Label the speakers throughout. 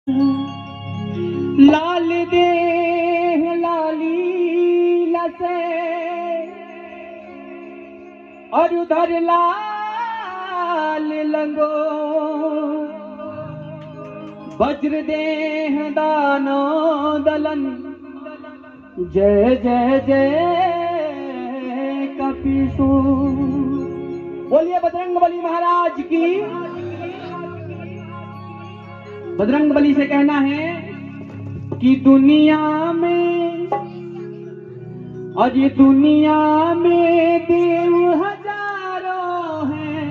Speaker 1: लाल देह लाली लसे और उधर लाल लंगो वज्र देह दानो दलन जय जय जय कपीसु। बोलिए बजरंगबली महाराज की। बजरंगबली से कहना है कि दुनिया में और ये दुनिया में देव हजारों हैं,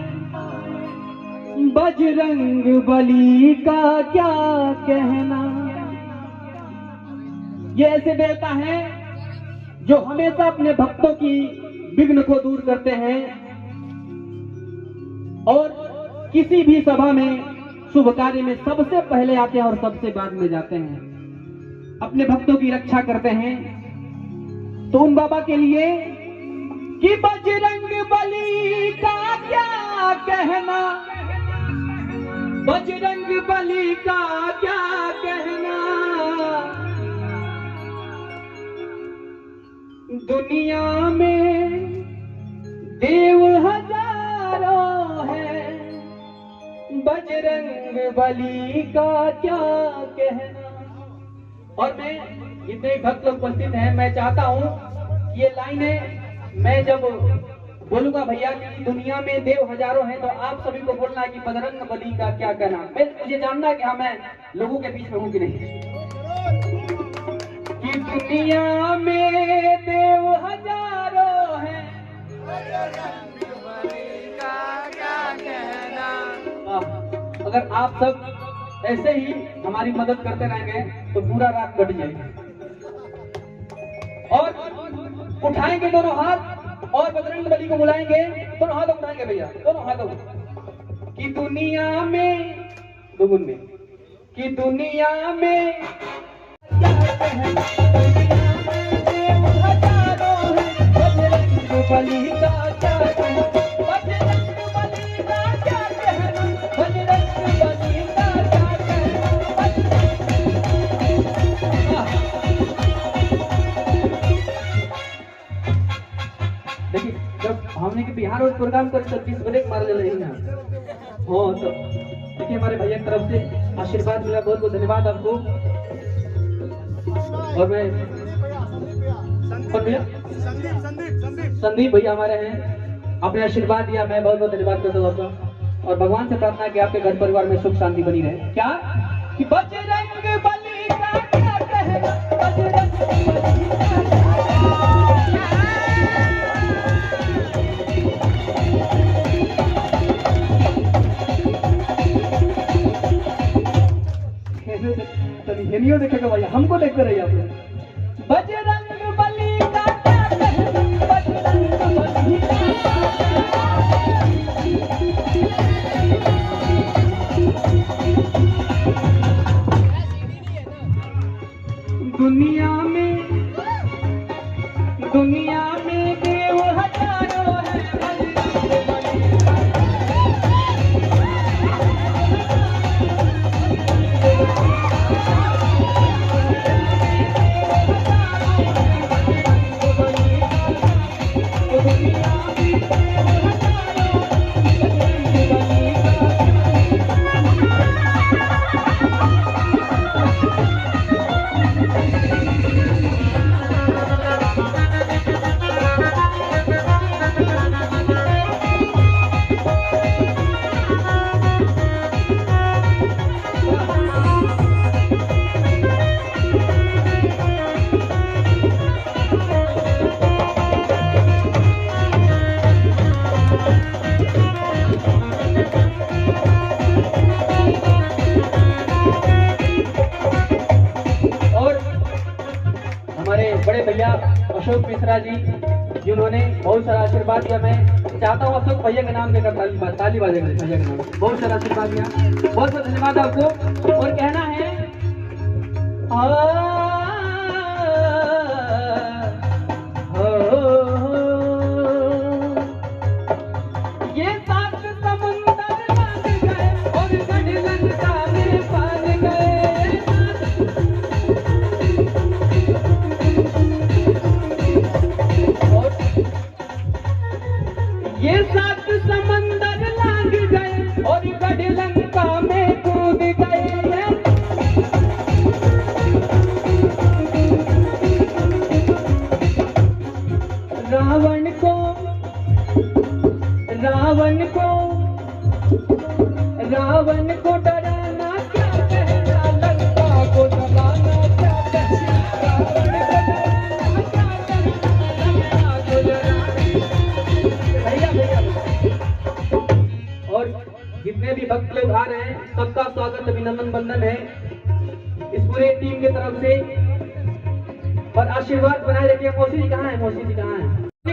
Speaker 1: बजरंगबली का क्या कहना। ये ऐसे देवता हैं जो हमेशा अपने भक्तों की विघ्न को दूर करते हैं और किसी भी सभा में शुभ कार्य में सबसे पहले आते हैं और सबसे बाद में जाते हैं, अपने भक्तों की रक्षा करते हैं। तो उन बाबा के लिए कि बजरंगबली का क्या कहना, बजरंगबली का क्या कहना। दुनिया में देव हजारों हैं, बजरंगबली का क्या कहना। और मैं जितने भक्त लोग उपस्थित हैं, मैं चाहता हूं ये लाइनें मैं जब बोलूंगा भैया कि दुनिया में देव हजारों हैं, तो आप सभी को बोलना है कि बजरंगबली का क्या कहना। मुझे जानना है कि हाँ मैं लोगों के बीच में हूं कि नहीं। कि दुनिया में देव हजारों हैं, बजरंगबली का क्या कहना। अगर आप सब ऐसे ही हमारी मदद करते रहेंगे तो पूरा रात कट जाएगी। और उठाएंगे दोनों हाथ और बजरंगबली को बुलाएंगे, दोनों हाथों उठाएंगे भैया, दोनों हाथों। कि दुनिया में दुगुन में, कि दुनिया में बजरंगबली का क्या कहना, बजरंगबली का क्या कहना, बजरंगबली का क्या कहना। देखिए जब हमने के बिहार और प्रोग्राम कर 26 ब्रेक मार ले रही ना हो, तो देखिए हमारे भैया की तरफ से आशीर्वाद मिला, बहुत बहुत धन्यवाद आपको। और मैं संदीप भैया हमारे हैं, आपने आशीर्वाद दिया, मैं बहुत बहुत धन्यवाद करता हूँ आपका। और भगवान से प्रार्थना कि आपके घर परिवार में सुख शांति बनी रहे। क्या कि बजरंगबली का क्या कहना, बजरंगबली का हिलियो देखेगा भैया, हमको देखते रहिए आप लोग। बजरंगबली का क्या कहना, बजरंगबली का दुनिया में देव हजारों हैं, अशोक मिश्रा जी जिन्होंने बहुत सारा आशीर्वाद दिया। मैं चाहता हूँ अशोक भैया के नाम देकर ताली बाजेंगे भैया के नाम, बहुत सारा आशीर्वाद दिया, बहुत बहुत धन्यवाद आपको। और कहना है ये सात समुंदर बन गए और गढ़ लंका में बन गए। अभिनंदन है इस पूरे टीम की तरफ से और आशीर्वाद बनाए रखिए। मौसी जी कहाँ है? मौसी जी कहाँ है?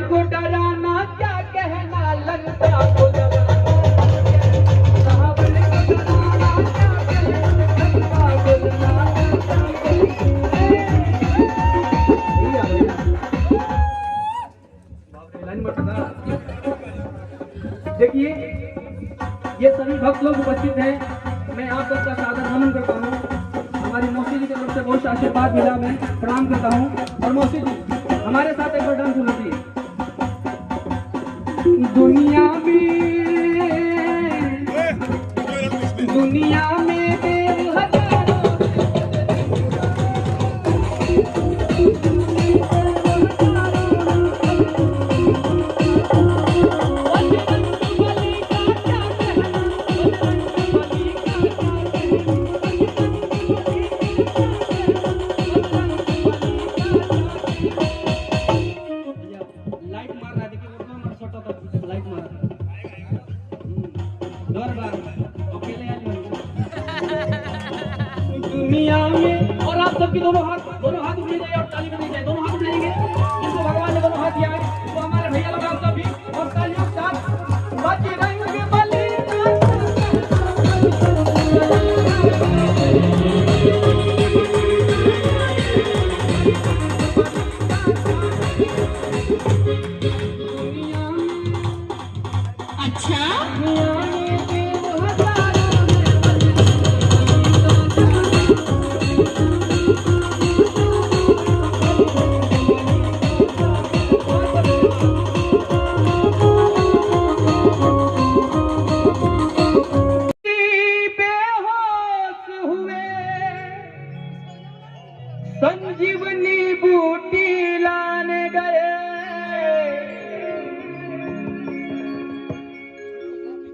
Speaker 1: को डराना क्या कहना लगता को देखिए ये सभी भक्त लोग उपस्थित हैं। मैं आप सबका सादर नमन करता हूँ। हमारी मौसी जी की तरफ से बहुत आशीर्वाद मिला, मैं प्रणाम करता हूँ। और मौसी जी हमारे साथ एक बार डांस होती है। दुनिया में दुनिया में और आप सबकी दोनों हाथ उठाए जाइए और ताली बजाई जाए। दोनों हाथ उठाएंगे जिसको भगवान ने दोनों हाथ दिया है वो हमारे भैया लोग आप सभी और तालियों के साथ बाकी रहेंगे बलि। संजीवनी बूटी लाने गए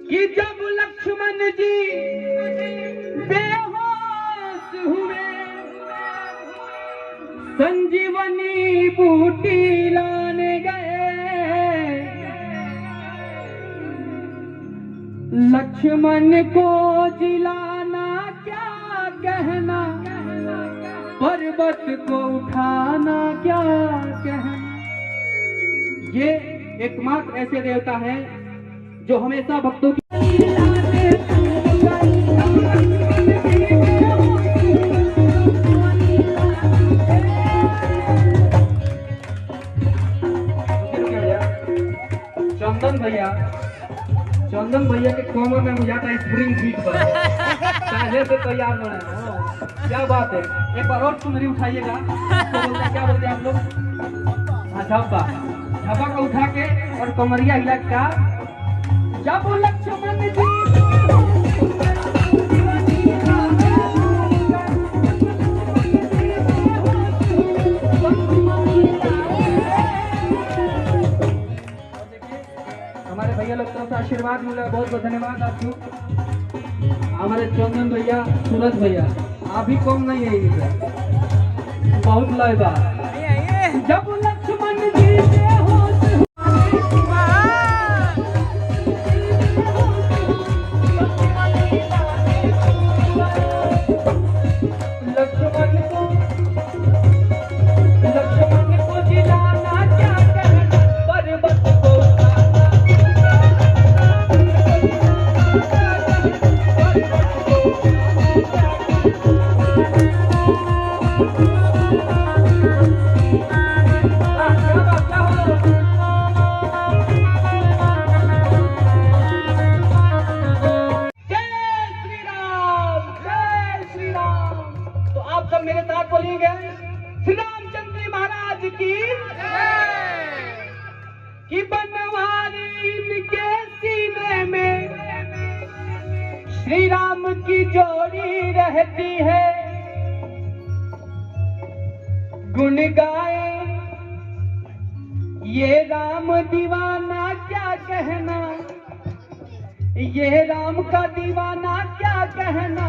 Speaker 1: कि जब लक्ष्मण जी बेहोश हुए, संजीवनी बूटी लाने गए। लक्ष्मण को जिलाना क्या कहना, पर्वत को उठाना क्या कहना। ये एकमात्र ऐसे देवता है जो हमेशा भक्तों की चंदन भैया के कमर में जाता है स्प्रिंग फीट पर पहले से तैयार बना। क्या बात है, एक बार और चुनरी उठाइएगा। तो क्या बोलते हैं आप लोग? हाँ झप्पा को उठा के और कमरिया हिला का जब लक्ष्मण जी हमारे भैया लोग तरफ से आशीर्वाद मिला, बहुत बहुत धन्यवाद आपको। हमारे चंदन भैया, सूरज भैया आप भी कम नहीं है, बहुत लयदा। जब लक्ष्मण जी मेरे साथ बोलिएगा श्री रामचंद्र महाराज की बनवारी के सीने में श्री राम की जोड़ी रहती है। गुण गाए ये राम दीवाना क्या कहना, ये राम का दीवाना क्या कहना।